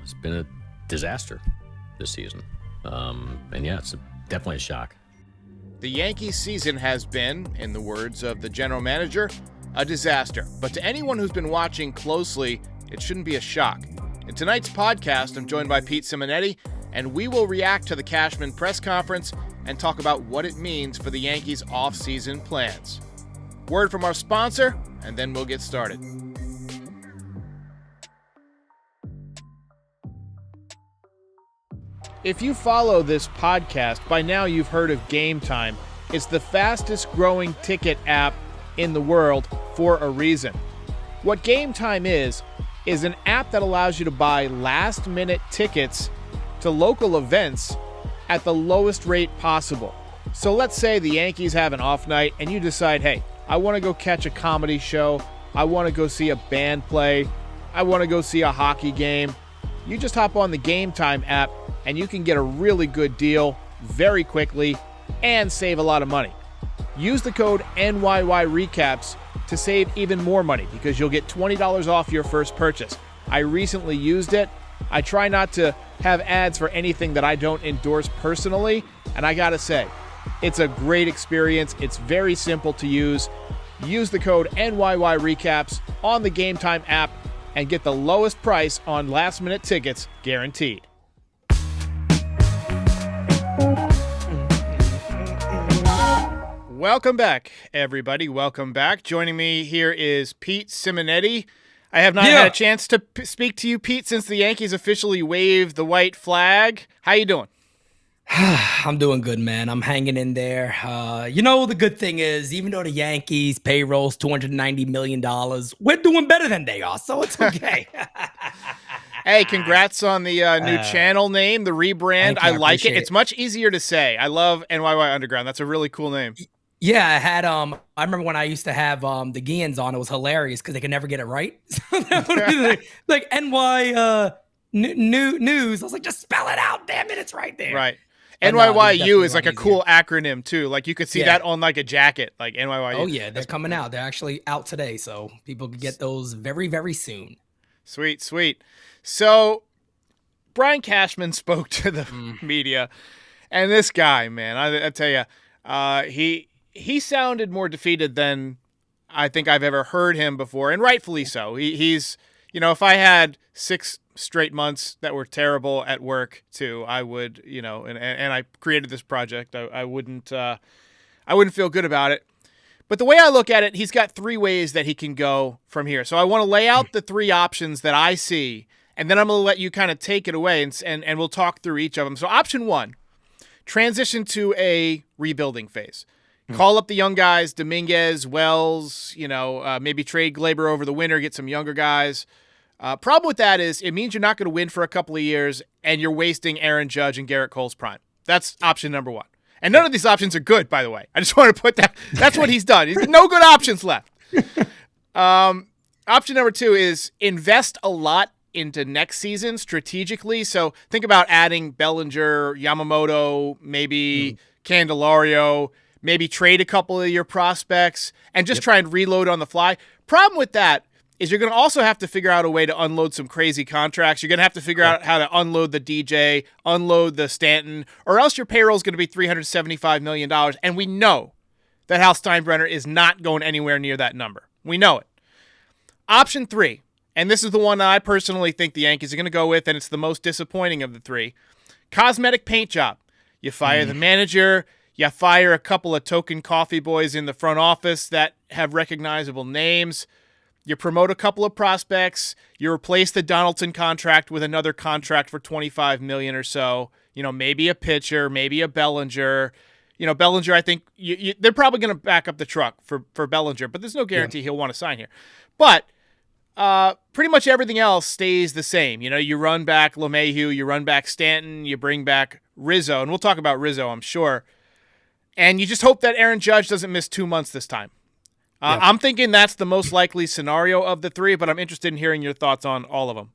It's been a disaster this season. And yeah, it's definitely a shock. The Yankees season has been, in the words of the general manager, a disaster. But to anyone who's been watching closely, it shouldn't be a shock. In tonight's podcast, I'm joined by Pete Simonetti, and we will react to the Cashman press conference and talk about what it means for the Yankees' offseason plans. Word from our sponsor, and then we'll get started. If you follow this podcast, by now you've heard of Game Time. It's the fastest growing ticket app in the world for a reason. What Game Time is an app that allows you to buy last-minute tickets to local events at the lowest rate possible. So let's say the Yankees have an off night and you decide, hey, I want to go catch a comedy show. I want to go see a band play. I want to go see a hockey game. You just hop on the Game Time app and you can get a really good deal very quickly and save a lot of money. Use the code NYY Recaps to save even more money because you'll get $20 off your first purchase. I recently used it. I try not to have ads for anything that I don't endorse personally, and I gotta say, it's a great experience. It's very simple to use. Use the code NYY Recaps on the Game Time app and get the lowest price on last-minute tickets guaranteed. Welcome back, everybody. Welcome back. Joining me here is Pete Simonetti. I have not had a chance to speak to you, Pete, since the Yankees officially waved the white flag. How you doing? I'm doing good, man. I'm hanging in there. The good thing is, even though the Yankees payroll's $290 million, we're doing better than they are, so it's okay. Hey, congrats on the new channel name, the rebrand. I like it. It's much easier to say. I love NYY Underground. That's a really cool name. Yeah, I had I remember when I used to have the Guians on. It was hilarious because they could never get it right. So that would be like NY news. I was like, just spell it out, damn it, it's right there. Right. NYYU is like a cool acronym too. Like you could see that on like a jacket, like NYYU. Oh yeah, they're coming out. They're actually out today, so people can get those very, very soon. Sweet, sweet. So Brian Cashman spoke to the media, and this guy, man, I tell you, he sounded more defeated than I think I've ever heard him before, and rightfully so. He's, if I had 6 straight months that were terrible at work too, I would, and I created this project, I wouldn't feel good about it. But the way I look at it, he's got 3 ways that he can go from here. So I want to lay out the 3 options that I see, and then I'm going to let you kind of take it away, and we'll talk through each of them. So option 1, transition to a rebuilding phase. Call up the young guys, Dominguez, Wells, maybe trade Glaber over the winter, get some younger guys. Problem with that is it means you're not going to win for a couple of years, and you're wasting Aaron Judge and Garrett Cole's prime. That's option number 1. And none of these options are good, by the way. I just want to put that. That's what he's done. He's got no good options left. Option number 2 is invest a lot into next season strategically. So think about adding Bellinger, Yamamoto, maybe Candelario, maybe trade a couple of your prospects and just try and reload on the fly. Problem with that is you're going to also have to figure out a way to unload some crazy contracts. You're going to have to figure out how to unload the DJ, unload the Stanton, or else your payroll is going to be $375 million. And we know that Hal Steinbrenner is not going anywhere near that number. We know it. Option 3, and this is the one that I personally think the Yankees are going to go with, and it's the most disappointing of the 3. Cosmetic paint job. You fire the manager. You fire a couple of token coffee boys in the front office that have recognizable names. You promote a couple of prospects. You replace the Donaldson contract with another contract for $25 million or so. Maybe a pitcher, maybe a Bellinger. Bellinger, I think they're probably going to back up the truck for Bellinger, but there's no guarantee he'll want to sign here. But pretty much everything else stays the same. You run back LeMahieu, you run back Stanton, you bring back Rizzo, and we'll talk about Rizzo, I'm sure. And you just hope that Aaron Judge doesn't miss 2 months this time. I'm thinking that's the most likely scenario of the 3, but I'm interested in hearing your thoughts on all of them.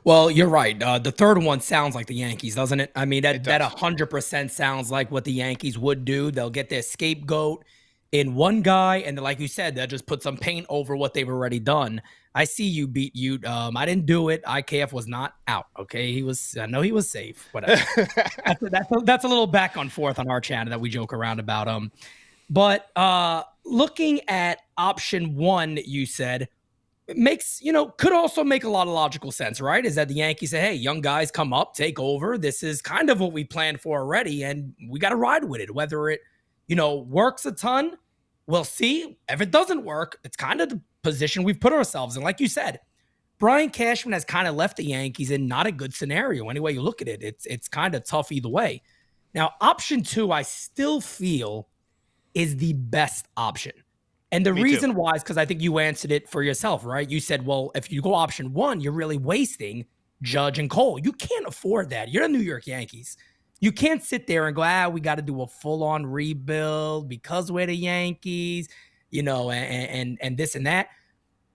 Well, you're right. The third one sounds like the Yankees, doesn't it? I mean, that 100% sounds like what the Yankees would do. They'll get their scapegoat, in one guy, and like you said, that just put some paint over what they've already done. I see you beat you. I didn't do it. IKF was not out. Okay, he was. I know he was safe. Whatever. that's a little back and forth on our channel that we joke around about. But looking at option one, you said it makes, could also make a lot of logical sense, right? Is that the Yankees say, hey, young guys come up, take over. This is kind of what we planned for already, and we got to ride with it. Whether it, works a ton, we'll see. If it doesn't work, it's kind of the position we've put ourselves in. Like you said, Brian Cashman has kind of left the Yankees in not a good scenario. Any way you look at it, it's kind of tough either way. Now, option two, I still feel is the best option. And the reason why is because I think you answered it for yourself, right? You said, well, if you go option one, you're really wasting Judge and Cole. You can't afford that. You're the New York Yankees. You can't sit there and go, we got to do a full-on rebuild because we're the Yankees, and this and that.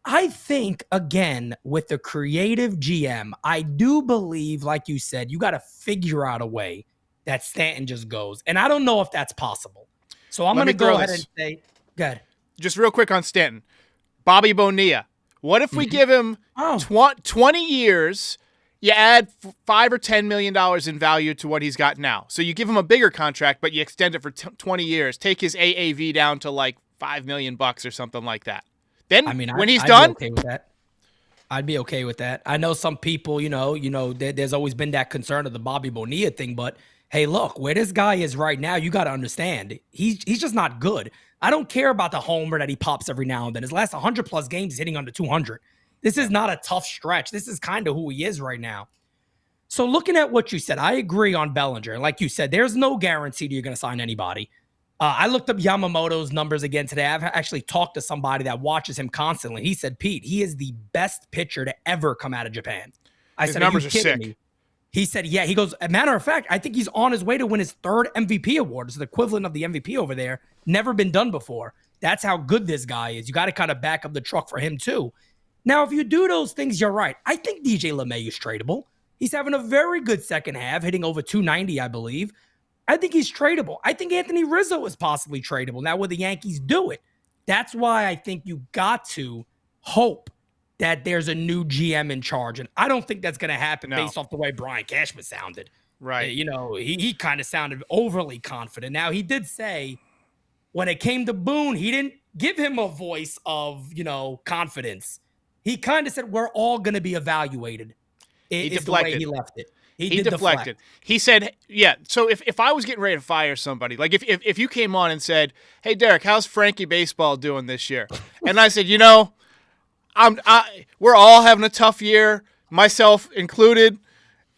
I think, again, with the creative GM, I do believe, like you said, you got to figure out a way that Stanton just goes. And I don't know if that's possible. So I'm going to go ahead and say, good. Just real quick on Stanton. Bobby Bonilla. What if we give him 20 years, you add $5 or $10 million in value to what he's got now. So you give him a bigger contract, but you extend it for 20 years. Take his AAV down to like $5 million or something like that. Then when he's done, be okay with that. I'd be okay with that. I know some people, there's always been that concern of the Bobby Bonilla thing, but hey, look, where this guy is right now, you got to understand, he's just not good. I don't care about the homer that he pops every now and then. His last 100-plus games, he's hitting under 200. This is not a tough stretch. This is kind of who he is right now. So looking at what you said, I agree on Bellinger. Like you said, there's no guarantee that you're going to sign anybody. I looked up Yamamoto's numbers again today. I've actually talked to somebody that watches him constantly. He said, Pete, he is the best pitcher to ever come out of Japan. His numbers are sick. Me? He said, yeah. He goes, as a matter of fact, I think he's on his way to win his third MVP award. It's the equivalent of the MVP over there. Never been done before. That's how good this guy is. You got to kind of back up the truck for him, too. Now, if you do those things, you're right. I think DJ LeMahieu is tradable. He's having a very good second half, hitting over 290, I believe. I think he's tradable. I think Anthony Rizzo is possibly tradable. Now, will the Yankees do it? That's why I think you got to hope that there's a new GM in charge. And I don't think that's going to happen based off the way Brian Cashman sounded. Right. He kind of sounded overly confident. Now, he did say when it came to Boone, he didn't give him a voice of, confidence. He kind of said, we're all going to be evaluated. He deflected. The way he left it. He deflected. He said, yeah, so if I was getting ready to fire somebody, like if you came on and said, hey, Derek, how's Frankie Baseball doing this year? And I said, we're all having a tough year, myself included,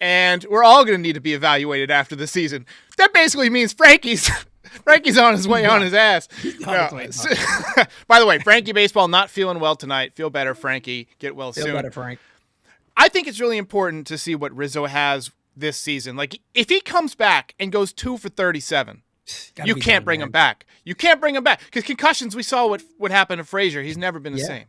and we're all going to need to be evaluated after the season. That basically means Frankie's on his way on his ass. By the way, Frankie Baseball not feeling well tonight. Feel better, Frankie. Get well soon. Feel better, Frank. I think it's really important to see what Rizzo has this season. Like, if he comes back and goes 2 for 37, you can't bring him back. You can't bring him back. Because concussions, we saw what happened to Frazier. He's never been the same.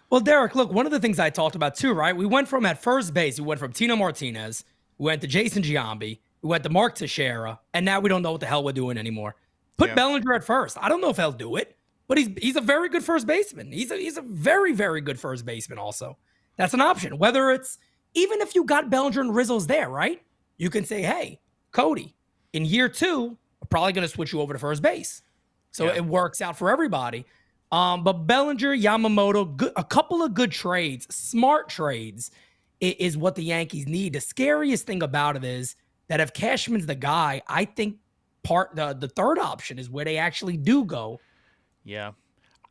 Well, Derek, look, one of the things I talked about too, right? We went from at first base, we went from Tino Martinez, we went to Jason Giambi, we went to Mark Teixeira, and now we don't know what the hell we're doing anymore. Put Bellinger at first. I don't know if he'll do it, but he's a very good first baseman. He's a very, very good first baseman also. That's an option. Whether it's, even if you got Bellinger and Rizzo's there, right? You can say, hey, Cody, in year 2, we're probably going to switch you over to first base. So it works out for everybody. But Bellinger, Yamamoto, a couple of good trades, smart trades is what the Yankees need. The scariest thing about it is that if Cashman's the guy, I think the third option is where they actually do go. Yeah.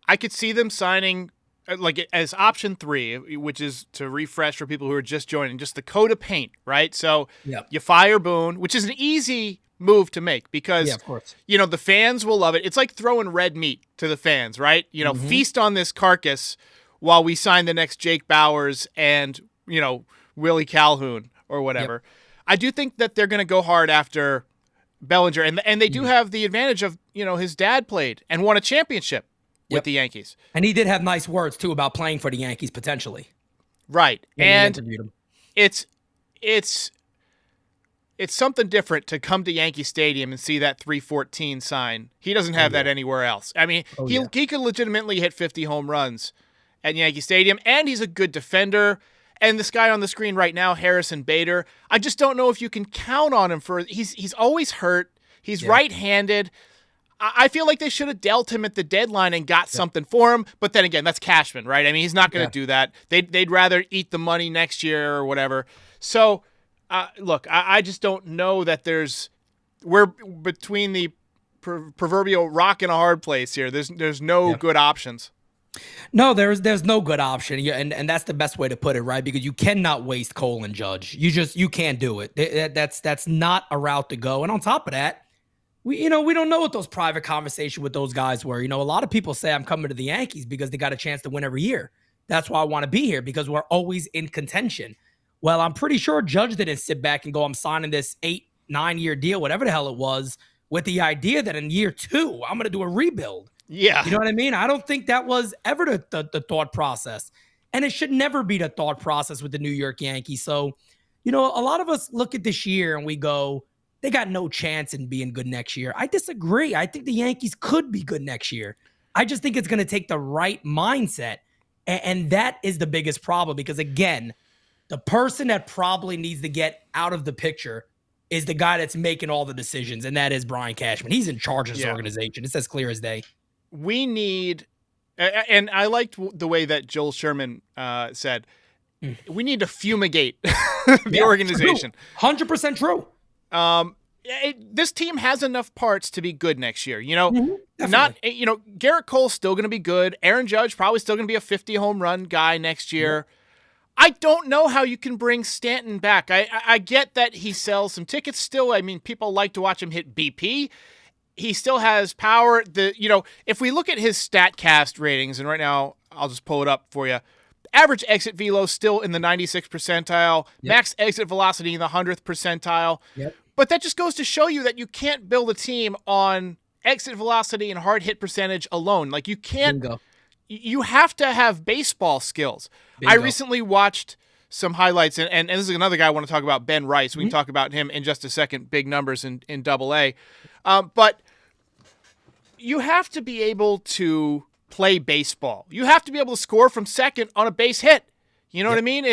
I could see them signing like as option 3, which is to refresh for people who are just joining, just the coat of paint, right? So you fire Boone, which is an easy move to make because, of course. The fans will love it. It's like throwing red meat to the fans, right? Feast on this carcass while we sign the next Jake Bauers and, Willie Calhoun or whatever. Yep. I do think that they're going to go hard after Bellinger, and they do have the advantage of, his dad played and won a championship with the Yankees. And he did have nice words, too, about playing for the Yankees potentially. Right. And it's it's something different to come to Yankee Stadium and see that 314 sign. He doesn't have that anywhere else. I mean, he could legitimately hit 50 home runs at Yankee Stadium, and he's a good defender. And this guy on the screen right now, Harrison Bader, I just don't know if you can count on him for. He's always hurt. He's right-handed. I feel like they should have dealt him at the deadline and got something for him. But then again, that's Cashman, right? I mean, he's not going to do that. They'd rather eat the money next year or whatever. So, look, I just don't know that we're between the proverbial rock and a hard place here. There's no good options. No, there's no good option, and that's the best way to put it, right? Because you cannot waste Cole and Judge. You can't do it. That's not a route to go. And on top of that, we don't know what those private conversations with those guys were. A lot of people say I'm coming to the Yankees because they got a chance to win every year. That's why I want to be here, because we're always in contention. Well, I'm pretty sure Judge didn't sit back and go, I'm signing this 8-9 year deal, whatever the hell it was, with the idea that in year 2, I'm going to do a rebuild. Yeah. You know what I mean? I don't think that was ever the thought process. And it should never be the thought process with the New York Yankees. So, a lot of us look at this year and we go, they got no chance in being good next year. I disagree. I think the Yankees could be good next year. I just think it's going to take the right mindset. And that is the biggest problem, because, again, the person that probably needs to get out of the picture is the guy that's making all the decisions, and that is Brian Cashman. He's in charge of this organization. It's as clear as day. We need, and I liked the way that Joel Sherman said, we need to fumigate the organization. 100% true. This team has enough parts to be good next year. Garrett Cole's still going to be good. Aaron Judge probably still going to be a 50 home run guy next year. I don't know how you can bring Stanton back. I get that he sells some tickets still. I mean, people like to watch him hit BP. He still has power. If we look at his StatCast ratings, and right now I'll just pull it up for you. Average exit velo still in the 96th percentile. Max exit velocity in the 100th percentile. But that just goes to show you that you can't build a team on exit velocity and hard hit percentage alone. Like, you can't. Bingo. You have to have baseball skills. Bingo. I recently watched some highlights, and this is another guy I want to talk about, Ben Rice. We can talk about him in just a second. Big numbers in Double-A. But you have to be able to play baseball. You have to be able to score from second on a base hit. You know what I mean?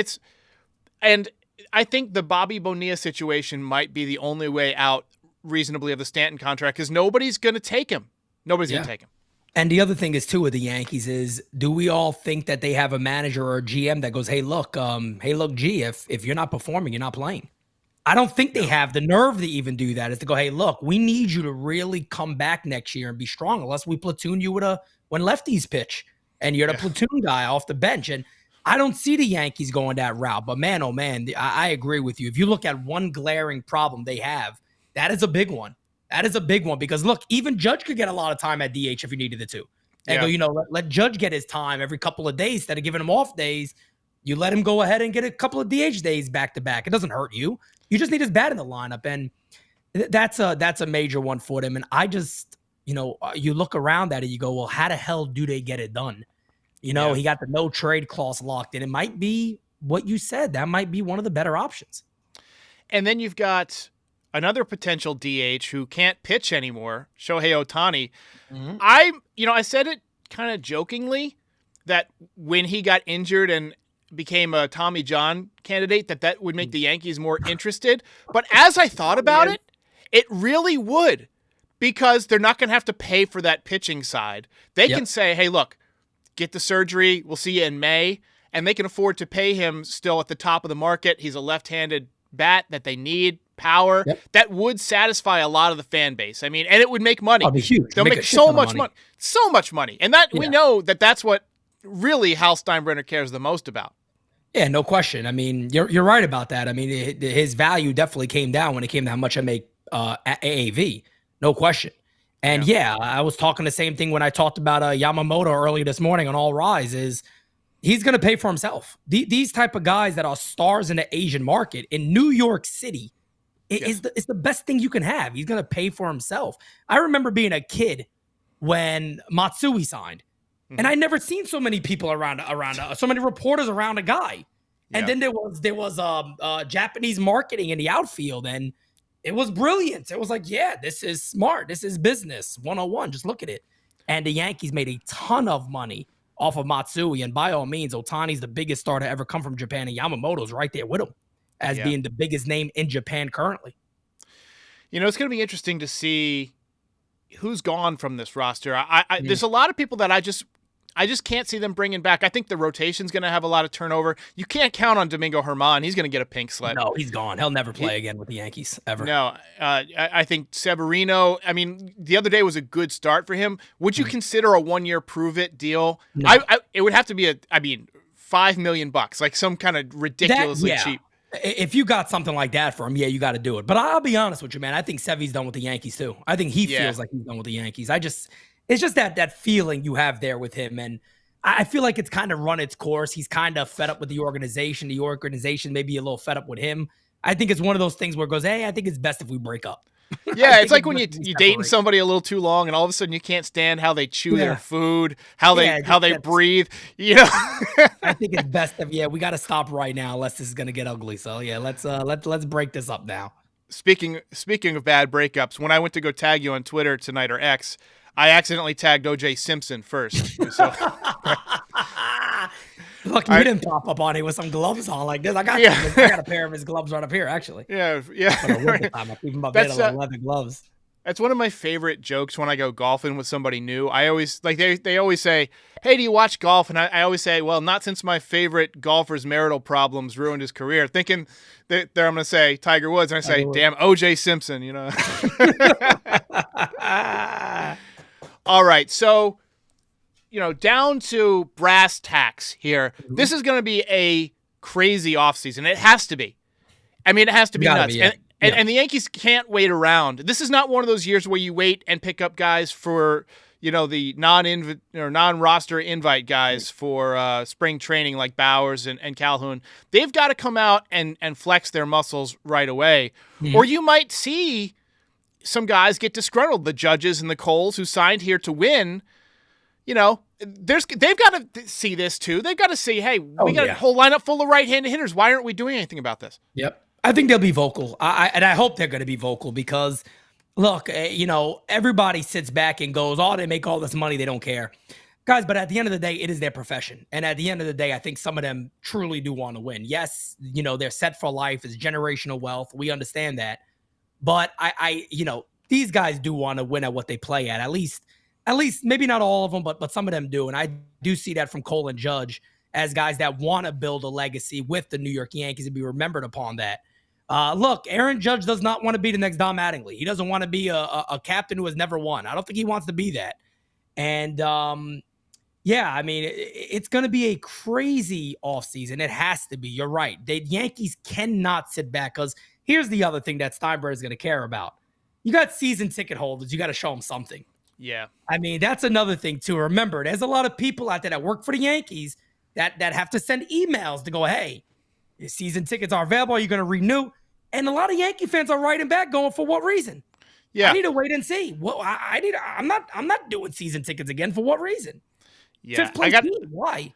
And I think the Bobby Bonilla situation might be the only way out reasonably of the Stanton contract, because nobody's going to take him. Nobody's going to take him. And the other thing is, too, with the Yankees is, do we all think that they have a manager or a GM that goes, hey, look, G, if you're not performing, you're not playing? I don't think they have the nerve to even do that, is to go, hey, look, we need you to really come back next year and be strong, unless we platoon you with when lefties pitch and you're the platoon guy off the bench. And I don't see the Yankees going that route. But, man, oh, man, I agree with you. If you look at one glaring problem they have, that is a big one. That is a big one, because, look, even Judge could get a lot of time at DH if he needed it to. And go, let Judge get his time every couple of days instead of giving him off days. You let him go ahead and get a couple of DH days back to back. It doesn't hurt you. You just need his bat in the lineup, and that's a major one for them. And I just, you look around at it, you go, well, how the hell do they get it done? He got the no trade clause locked in. It might be what you said. That might be one of the better options. And then you've got another potential DH who can't pitch anymore, Shohei Ohtani. I said it kind of jokingly that when he got injured and became a Tommy John candidate, that would make the Yankees more interested. But as I thought about it, it really would, because they're not going to have to pay for that pitching side. They can say, hey, look, get the surgery. We'll see you in May. And they can afford to pay him still at the top of the market. He's a left-handed bat that they need. Power that would satisfy a lot of the fan base. I mean, and it would make money. It'd be huge. They'll make so much money. So much money. And that we know that's what really Hal Steinbrenner cares the most about. Yeah, no question. I mean, you're right about that. I mean, his value definitely came down when it came to how much I make AAV. No question. And I was talking the same thing when I talked about Yamamoto earlier this morning on All Rise, is he's going to pay for himself. These type of guys that are stars in the Asian market in New York City, it's the best thing you can have. He's going to pay for himself. I remember being a kid when Matsui signed, and I never seen so many people around so many reporters around a guy. And then there was Japanese marketing in the outfield, and It was brilliant. It was like, yeah, this is smart. This is business 101. Just look at it. And the Yankees made a ton of money off of Matsui. And by all means, Otani's the biggest star to ever come from Japan. And Yamamoto's right there with him as being the biggest name in Japan currently. You know, it's going to be interesting to see who's gone from this roster. There's a lot of people that I just can't see them bringing back. I think the rotation's going to have a lot of turnover. You can't count on Domingo Germán. He's going to get a pink slip. No, he's gone. He'll never play again with the Yankees ever. No, I think Severino, I mean, the other day was a good start for him. Would you consider a 1-year prove-it deal? No. It would have to be $5 million, like some kind of ridiculously cheap. If you got something like that for him, you got to do it. But I'll be honest with you, man. I think Sevy's done with the Yankees too. I think he feels like he's done with the Yankees. It's just that feeling you have there with him. And I feel like it's kind of run its course. He's kind of fed up with the organization. The organization may be a little fed up with him. I think it's one of those things where it goes, hey, I think it's best if we break up. Yeah, it's like when you're dating somebody a little too long, and all of a sudden you can't stand how they chew their food, how they breathe. You know, I think it's best if we got to stop right now, unless this is gonna get ugly. So let's break this up now. Speaking of bad breakups, when I went to go tag you on Twitter tonight or X, I accidentally tagged O.J. Simpson first. So. Look, you didn't pop up on it with some gloves on like this. I got a pair of his gloves right up here, actually. Yeah. I keep my bed on leather gloves. That's one of my favorite jokes when I go golfing with somebody new. I always they always say, "Hey, do you watch golf?" And I always say, "Well, not since my favorite golfer's marital problems ruined his career." Thinking that I'm going to say Tiger Woods, and I say, "Damn, O.J. Simpson," you know. All right, so. Down to brass tacks here. Mm-hmm. This is going to be a crazy offseason. It has to be. I mean, it has to be nuts. And the Yankees can't wait around. This is not one of those years where you wait and pick up guys for, the non-roster invite guys for spring training like Bowers and Calhoun. They've got to come out and flex their muscles right away. Mm-hmm. Or you might see some guys get disgruntled. The Judges and the Coles who signed here to win. They've got to see this too. They've got to see, hey, we got a whole lineup full of right-handed hitters. Why aren't we doing anything about this? Yep. I think they'll be vocal. I hope they're going to be vocal because, look, everybody sits back and goes, oh, they make all this money. They don't care. Guys, but at the end of the day, it is their profession. And at the end of the day, I think some of them truly do want to win. Yes, they're set for life. It's generational wealth. We understand that. But these guys do want to win at what they play at least maybe not all of them, but some of them do. And I do see that from Cole and Judge as guys that want to build a legacy with the New York Yankees and be remembered upon that. Look, Aaron Judge does not want to be the next Don Mattingly. He doesn't want to be a captain who has never won. I don't think he wants to be that. And, it's going to be a crazy offseason. It has to be. You're right. The Yankees cannot sit back because here's the other thing that Steinbrenner is going to care about. You got season ticket holders. You got to show them something. Yeah. I mean, that's another thing to remember. There's a lot of people out there that work for the Yankees that have to send emails to go, hey, your season tickets are available. Are you going to renew? And a lot of Yankee fans are writing back going, for what reason? Yeah. I need to wait and see. Well, I'm not doing season tickets again. For what reason? Yeah. Why?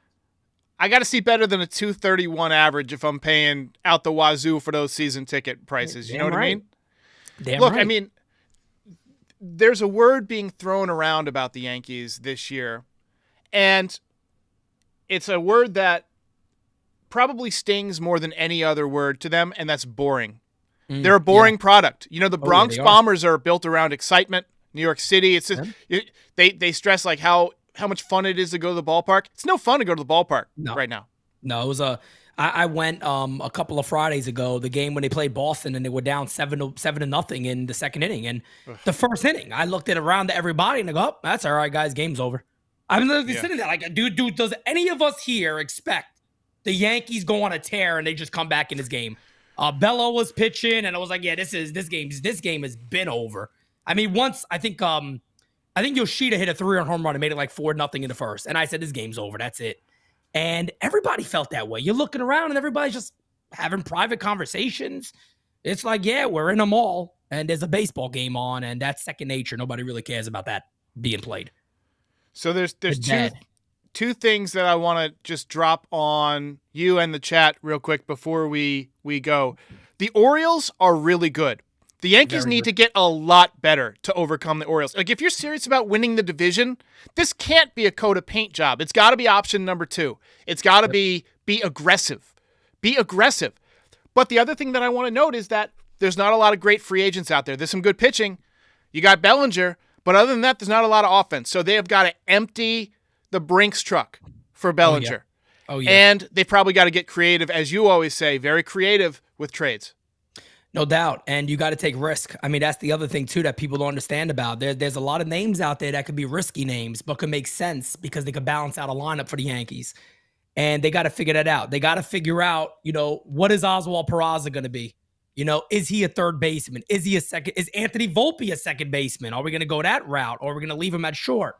I got to see better than a 231 average if I'm paying out the wazoo for those season ticket prices. You know what I mean? Look, I mean, there's a word being thrown around about the Yankees this year, and it's a word that probably stings more than any other word to them, and that's boring. They're a boring product. The Bronx Bombers are built around excitement. New York City, it's just, they stress like how much fun it is to go to the ballpark. It's no fun to go to the ballpark right now. No, it was I went a couple of Fridays ago, the game when they played Boston and they were down 7-0 in the second inning. And the first inning, I looked around to everybody and I go, oh, that's all right, guys, game's over. I'm literally sitting there like, dude, does any of us here expect the Yankees go on a tear and they just come back in this game? Bello was pitching and I was like, yeah, this game has been over. I mean, once I think Yoshida hit a 3-run home run and made it like 4-0 in the first. And I said, this game's over. That's it. And everybody felt that way. You're looking around and everybody's just having private conversations. It's like, yeah, we're in a mall and there's a baseball game on and that's second nature. Nobody really cares about that being played. So there's two things that I want to just drop on you and the chat real quick before we go. The Orioles are really good. The Yankees Very need good. to get a lot better to overcome the Orioles. Like, if you're serious about winning the division, this can't be a coat of paint job. It's got to be option number 2. It's got to be aggressive. Be aggressive. But the other thing that I want to note is that there's not a lot of great free agents out there. There's some good pitching. You got Bellinger, but other than that, there's not a lot of offense. So they have got to empty the Brinks truck for Bellinger. Oh, yeah. And they probably got to get creative, as you always say, very creative with trades. No doubt. And you got to take risk. I mean, that's the other thing, too, that people don't understand about. There's a lot of names out there that could be risky names, but could make sense because they could balance out a lineup for the Yankees. And they got to figure that out. They got to figure out, what is Oswald Peraza going to be? Is he a third baseman? Is he a second? Is Anthony Volpe a second baseman? Are we going to go that route? Or are we going to leave him at short?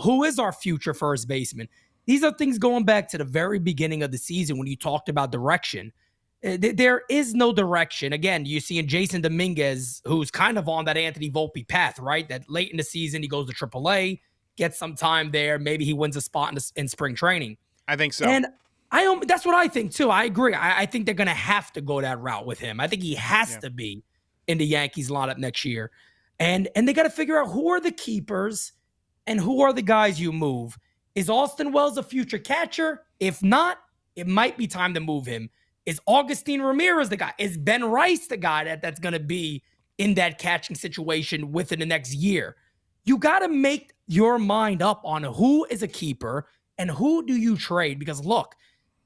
Who is our future first baseman? These are things going back to the very beginning of the season when you talked about direction. There is no direction. Again, you're seeing Jason Dominguez, who's kind of on that Anthony Volpe path, right? That late in the season, he goes to AAA, gets some time there. Maybe he wins a spot in spring training. I think so. And that's what I think, too. I agree. I think they're going to have to go that route with him. I think he has to be in the Yankees lineup next year. And they got to figure out who are the keepers and who are the guys you move. Is Austin Wells a future catcher? If not, it might be time to move him. Is Augustine Ramirez the guy? Is Ben Rice the guy that's going to be in that catching situation within the next year? You got to make your mind up on who is a keeper and who do you trade? Because look,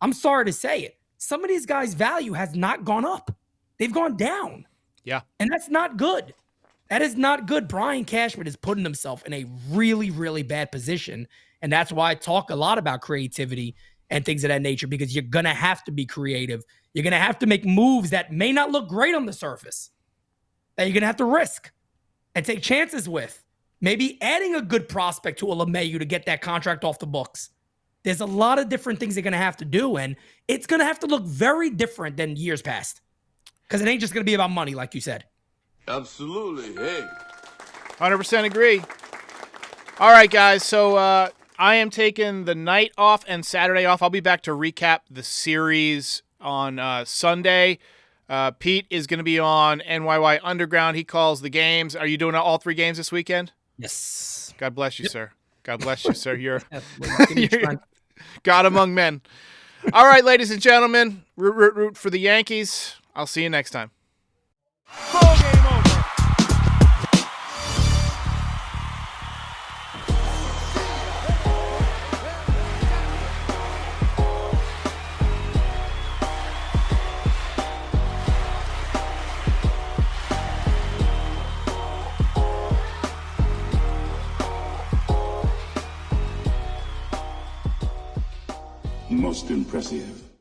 I'm sorry to say it, some of these guys' value has not gone up. They've gone down. Yeah. And that's not good. That is not good. Brian Cashman is putting himself in a really, really bad position. And that's why I talk a lot about creativity and things of that nature, because you're going to have to be creative. You're going to have to make moves that may not look great on the surface, that you're going to have to risk and take chances with. Maybe adding a good prospect to a LeMahieu to get that contract off the books. There's a lot of different things they're going to have to do, and it's going to have to look very different than years past, because it ain't just going to be about money, like you said. Absolutely. Hey. 100% agree. All right, guys. So I am taking the night off and Saturday off. I'll be back to recap the series on Sunday. Pete is going to be on NYY Underground. He calls the games. Are you doing all 3 games this weekend? Yes. God bless you, sir. God bless you, sir. You're You're God among men. All right, ladies and gentlemen, root for the Yankees. I'll see you next time. Ball game over. Most impressive.